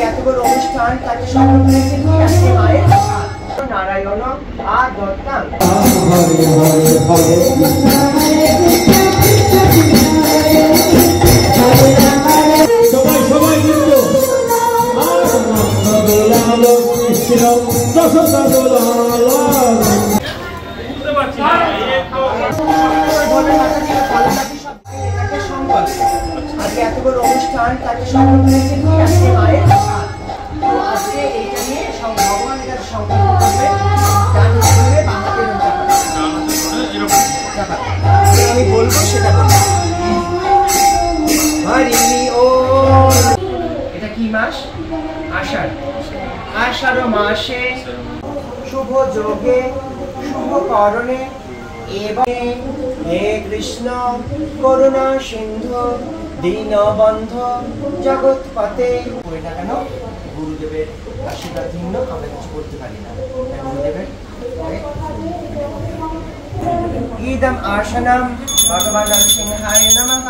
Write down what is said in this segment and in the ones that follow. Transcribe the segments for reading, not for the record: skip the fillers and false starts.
এত বড় অনুষ্ঠান তাকে সফল করেছে কি আজকে মায়ের নারায়ণ আদত্তাং। সবাই কিন্তু আজকে এত বড় অনুষ্ঠান তাকে সফল করেছে কি আজকে মায়ের তো আজকে এইটা নিয়ে ভগবান এটা সংকল্প করবে আমি বলবো সেটা বলবো। এটা কি মাস? আষাঢ়। আষাঢ় মাসে শুভ যোগে শুভ করণে এবং হে কৃষ্ণ করুণা সিন্ধু দীনবন্ধু জগৎপতে। এটা কেন? গুরুদেবের আশীর্বাদ ভিন্ন আমরা কিছু করতে পারি না। গুরুদেবের ইদম আসনম ভগবান নরসিংহায় নমঃ।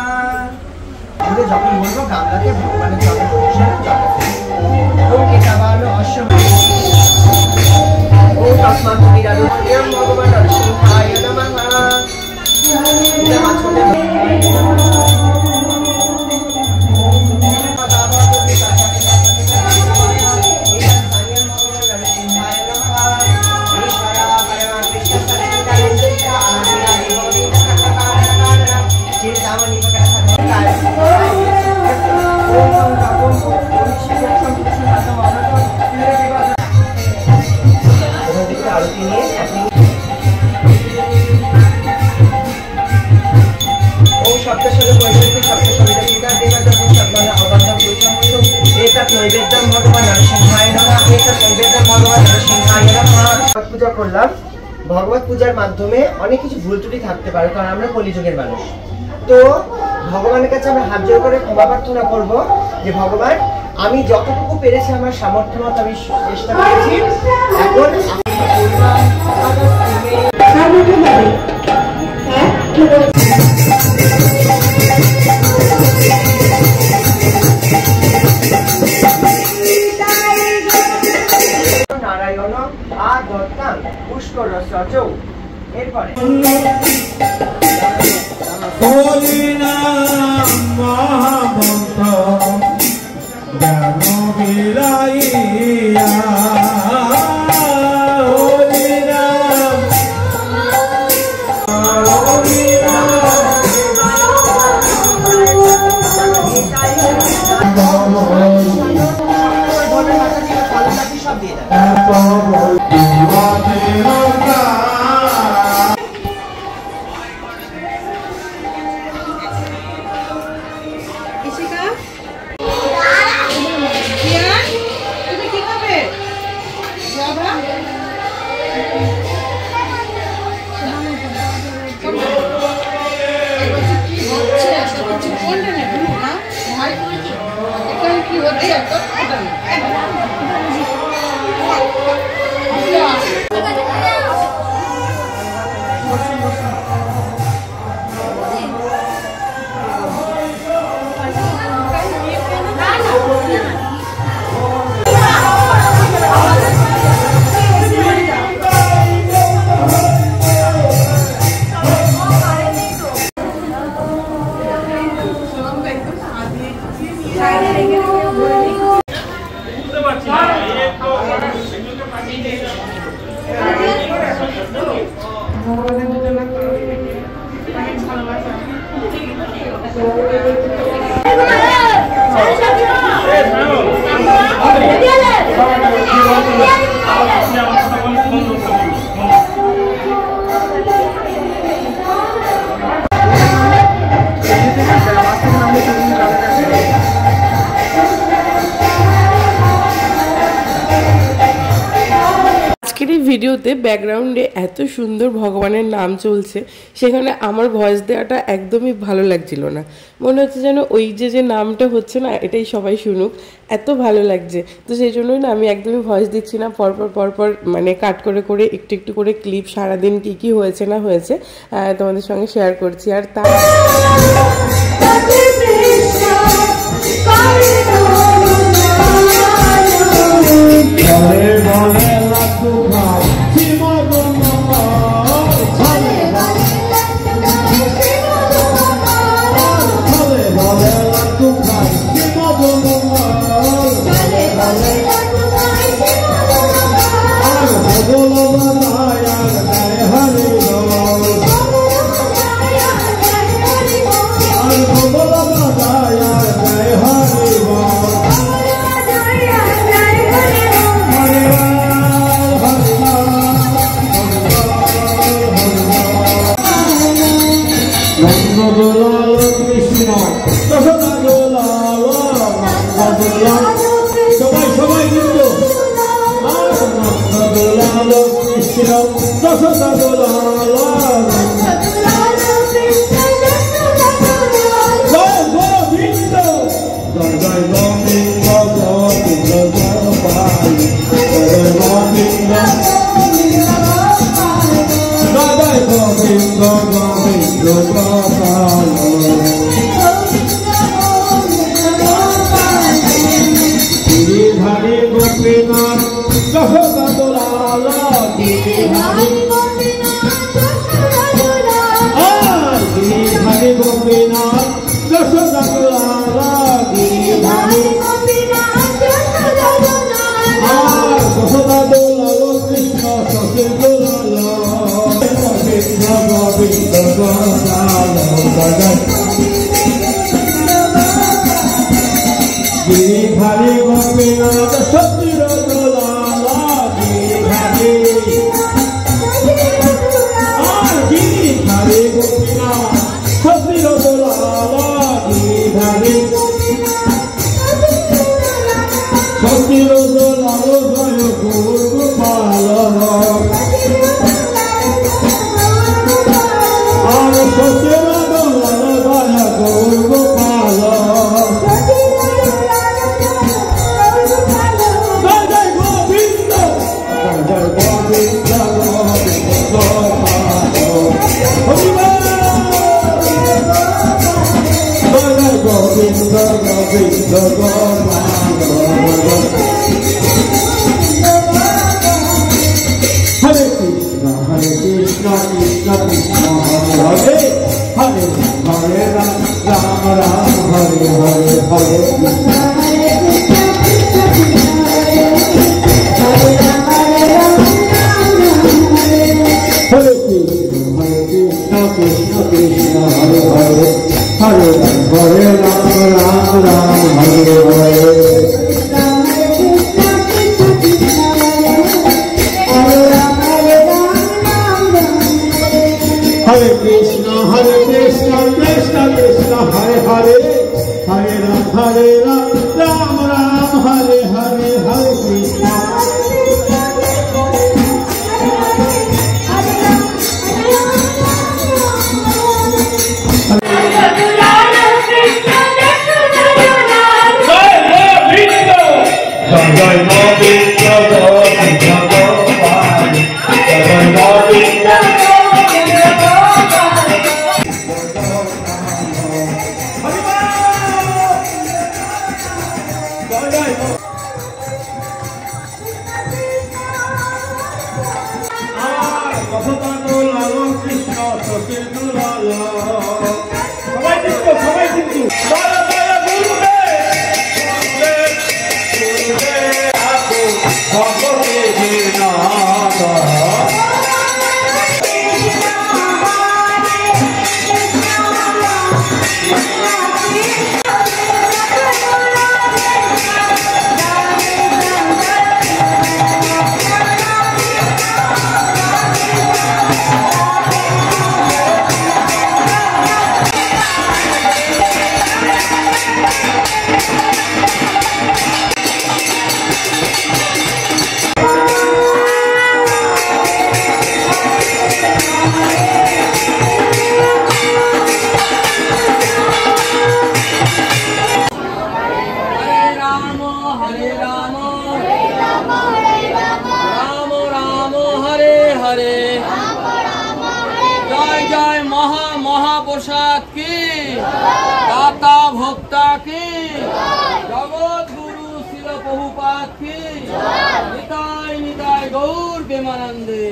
যখন বলবো গামলাতে ভগবানের জল এটা ভালো অশ্বম ও তস্মাৎ বিরাজমান ভগবান নরসিংহায় নমঃ। এটা মাঝখানে পূজা করলাম। ভগবত পূজার মাধ্যমে অনেক কিছু ভুল ত্রুটি থাকতে পারে, কারণ আমরা কলিযুগের মানুষ। তো ভগবানের কাছে আমরা হাত জোড় করে ক্ষমা প্রার্থনা করব যে ভগবান আমি যতটুকু পেরেছি আমার সামর্থ্য মতো আমি চেষ্টা করেছি। এখন নারায়ণ আদত্তাং পুষ্কর সচৌ। এরপরে সব দিয়ে ভিডিওতে ব্যাকগ্রাউন্ডে এত সুন্দর ভগবানের নাম চলছে, সেখানে আমার ভয়েস দেওয়াটা একদমই ভালো লাগছিল না। মনে হচ্ছে যেন ওই যে নামটা হচ্ছে না, এটাই সবাই শুনুক, এত ভালো লাগছে। তো সেই জন্যই না আমি একদমই ভয়েস দিচ্ছি না, পরপর মানে কাট করে করে একটু একটু করে ক্লিপ সারাদিন কি হয়েছে না হয়েছে তোমাদের সঙ্গে শেয়ার করছি। আর তার যশোদা দোলালা জয় গোবিন্দ জয় জয় গোবিন্দ গোবিন্দ গোপাল জয় গোবিন্দ জয় গোবিন্দ গোবিন্দ গোপাল গিরিধারী গোপীনাথ যশোদা দোলালা গিরিধারী গোপীনাথ যশোদা দোলালা গিরিধারী যশোদা দোলালো কৃষ্ণ সখীর দোলালো গোবিন্দ গোবিন্দ গোপাল গিরিধারী গোপীনাথ সখীর দোলালা গিরিধারী গিরিধারী গোপীনাথ সখীর দোলালা গিরিধারী সখীর দোলালো জয় গোপাল আর সখীর দোলালো জয় গোপাল জয় গোবিন্দ জয় গোবিন্দ গোবিন্দ গোবিন্দ হরে কৃষ্ণ কৃষ্ণ কৃষ্ণ হরে হরে হরে রাম রাম রাম হরে হরে হরে কৃষ্ণ হরে কৃষ্ণ কৃষ্ণ কৃষ্ণ হরে হরে হরে রাম রাম রাম হরে হরে हरे कृष्ण कृष्ण कृष्ण हरे हरे हरे राम राम राम हरे हरे हरे कृष्ण जय गोविंद गोविंद गोपाल जय गोविंद কৃষ্ণ সখীর দোলালা সবাই কিন্তু महाप्रसाद की दाता भोक्ता की जगत गुरु शिल प्रभुपाद की निताय निताय गौर प्रेमानंदे।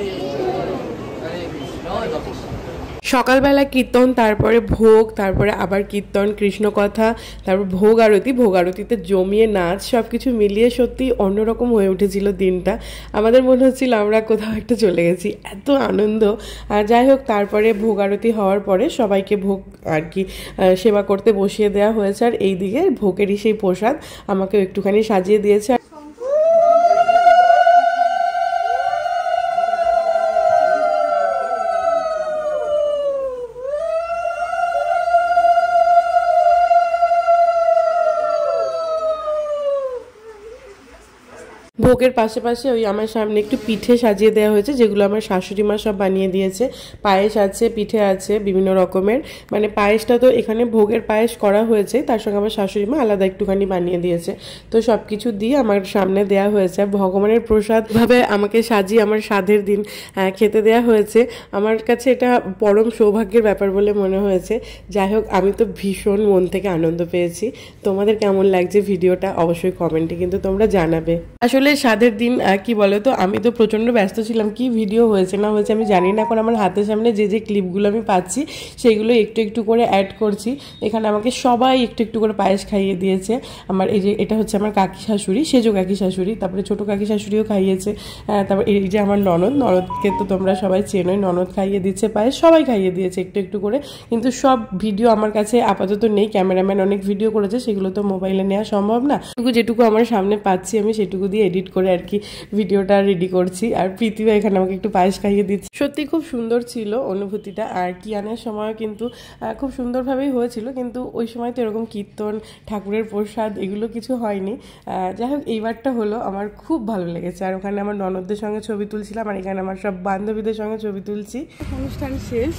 সকালবেলা কীর্তন, তারপরে ভোগ, তারপরে আবার কীর্তন, কৃষ্ণ কথা, তারপর ভোগ আরতিতে জমিয়ে নাচ, সব কিছু মিলিয়ে সত্যি অন্যরকম হয়ে উঠেছিল দিনটা। আমাদের মনে হচ্ছিল আমরা কোথাও একটা চলে গেছি, এত আনন্দ। যাই হোক, তারপরে ভোগ আরতি হওয়ার পরে সবাইকে ভোগ আর কি সেবা করতে বসিয়ে দেওয়া হয়েছে। আর এইদিকে ভোগেরই সেই প্রসাদ আমাকে একটুখানি সাজিয়ে দিয়েছে। ভোগের পাশে ওই আমার সামনে একটু পিঠে সাজিয়ে দেওয়া হয়েছে, যেগুলো আমার শাশুড়ি মা সব বানিয়ে দিয়েছে। পায়েস আছে, পিঠে আছে বিভিন্ন রকমের, মানে পায়েসটা তো এখানে ভোগের পায়েস করা হয়েছে, তার সঙ্গে আমার শাশুড়ি মা আলাদা একটুখানি বানিয়ে দিয়েছে। তো সব কিছু দিয়ে আমার সামনে দেওয়া হয়েছে, ভগবানের প্রসাদ ভাবে আমাকে সাজিয়ে আমার সাধের দিন খেতে দেওয়া হয়েছে। আমার কাছে এটা পরম সৌভাগ্যের ব্যাপার বলে মনে হয়েছে। যাই হোক, আমি তো ভীষণ মন থেকে আনন্দ পেয়েছি। তোমাদের কেমন লাগছে ভিডিওটা অবশ্যই কমেন্টে কিন্তু তোমরা জানাবে। আসলে সাধের দিন কি বলো তো, আমি তো প্রচণ্ড ব্যস্ত ছিলাম, কি ভিডিও হয়েছে না হয়েছে আমি জানি না। এখন আমার হাতের সামনে যে ক্লিপগুলো আমি পাচ্ছি সেইগুলো একটু একটু করে অ্যাড করছি। এখানে আমাকে সবাই একটু একটু করে পায়েস খাইয়ে দিয়েছে। আমার এই যে এটা হচ্ছে আমার কাকি শাশুড়ি, সেজো কাকি শাশুড়ি, তারপরে ছোটো কাকি শাশুড়িও খাইয়েছে। তারপর এই যে আমার ননদকে তো তোমরা সবাই চেনোই, ননদ খাইয়ে দিচ্ছে পায়েস, সবাই খাইয়ে দিয়েছে একটু একটু করে। কিন্তু সব ভিডিও আমার কাছে আপাতত নেই, ক্যামেরাম্যান অনেক ভিডিও করেছে, সেগুলো তো মোবাইলে নেওয়া সম্ভব না। যেটুকু আমার সামনে পাচ্ছি আমি সেটুকু দিয়ে এডিট করে আর কি ভিডিওটা রেডি করছি। আর প্রীতিও এখানে আমাকে একটু পায়েস খাইয়ে দিচ্ছে। সত্যি খুব সুন্দর ছিল অনুভূতিটা। আর কিয়ানের সময়ও কিন্তু খুব সুন্দরভাবেই হয়েছিল, কিন্তু ওই সময় তো এরকম কীর্তন, ঠাকুরের প্রসাদ এগুলো কিছু হয়নি। যাই হোক, এইবারটা হলো, আমার খুব ভালো লেগেছে। আর ওখানে আমার ননদদের সঙ্গে ছবি তুলছিলাম, আর এখানে আমার সব বান্ধবীদের সঙ্গে ছবি তুলছি। অনুষ্ঠান শেষ,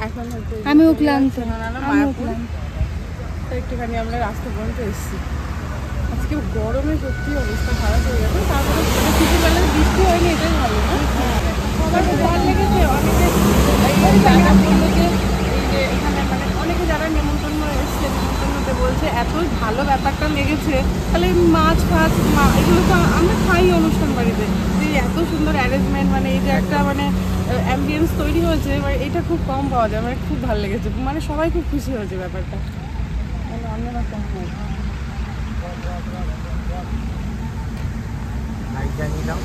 এখন হয়তো আমিও ক্লান্ত, একটুখানি আমরা রাস্তা পর্যন্ত এসেছি। আজকে গরমে সত্যি অবস্থা খারাপ হয়ে গেছে। তারপরে ছোটবেলায় বৃষ্টি হয়নি, এটাই ভালো না? সবার খুব ভালো লেগেছে। অনেকে জায়গা বললো যে এই যে এখানে মানে অনেকে যারা নেমন্তন্ন এসছে, নেমন্তন্নতে বলছে এত ভালো ব্যাপারটা লেগেছে। তাহলে মাছ ফাছ এগুলো তো আমরা খাই অনুষ্ঠান বাড়িতে, যে এত সুন্দর অ্যারেঞ্জমেন্ট, মানে এই যে একটা মানে অ্যাম্বিয়েন্স তৈরি হয়েছে, মানে এটা খুব কম পাওয়া যায়। আমার খুব ভালো লেগেছে, মানে সবাই খুব খুশি হয়েছে ব্যাপারটা। মানে অন্যরা কেমন হয় জানি দাও